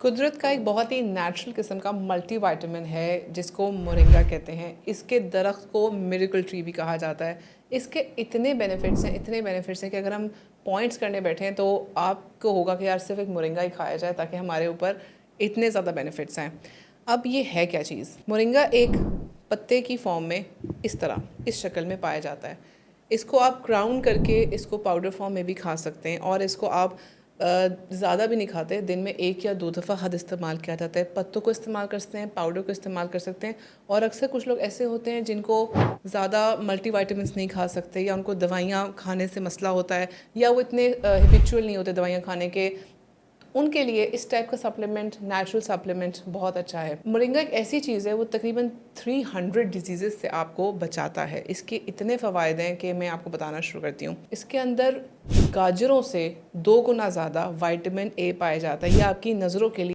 कुदरत का एक बहुत ही नेचुरल किस्म का मल्टीविटामिन है जिसको मोरिंगा कहते हैं। इसके दरख्त को मिरेकल ट्री भी कहा जाता है। इसके इतने बेनिफिट्स हैं कि अगर हम पॉइंट्स करने बैठें तो आपको होगा कि यार सिर्फ एक मोरिंगा ही खाया जाए ताकि हमारे ऊपर इतने ज़्यादा बेनिफिट्स हैं। अब ये है क्या चीज़? मोरिंगा एक पत्ते की फॉर्म में इस तरह इस शक्ल में पाया जाता है। इसको आप ग्राउंड करके इसको पाउडर फॉर्म में भी खा सकते हैं और इसको आप ज़्यादा भी नहीं खाते, दिन में 1 या 2 दफ़ा हद इस्तेमाल किया जाता है। पत्तों को इस्तेमाल कर सकते हैं, पाउडर को इस्तेमाल कर सकते हैं। और अक्सर कुछ लोग ऐसे होते हैं जिनको ज़्यादा मल्टीविटामिन्स नहीं खा सकते या उनको दवाइयाँ खाने से मसला होता है या वो इतने हैबिचुअल नहीं होते दवाइयाँ खाने के। उनके लिए इस टाइप का सप्लीमेंट, नेचुरल सप्लीमेंट बहुत अच्छा है। मोरिंगा एक ऐसी चीज़ है वो तकरीबन 300 डिजीज़ से आपको बचाता है। इसके इतने फ़वायद हैं कि मैं आपको बताना शुरू करती हूँ। इसके अंदर गाजरों से 2 गुना ज़्यादा विटामिन ए पाया जाता है। ये आपकी नज़रों के लिए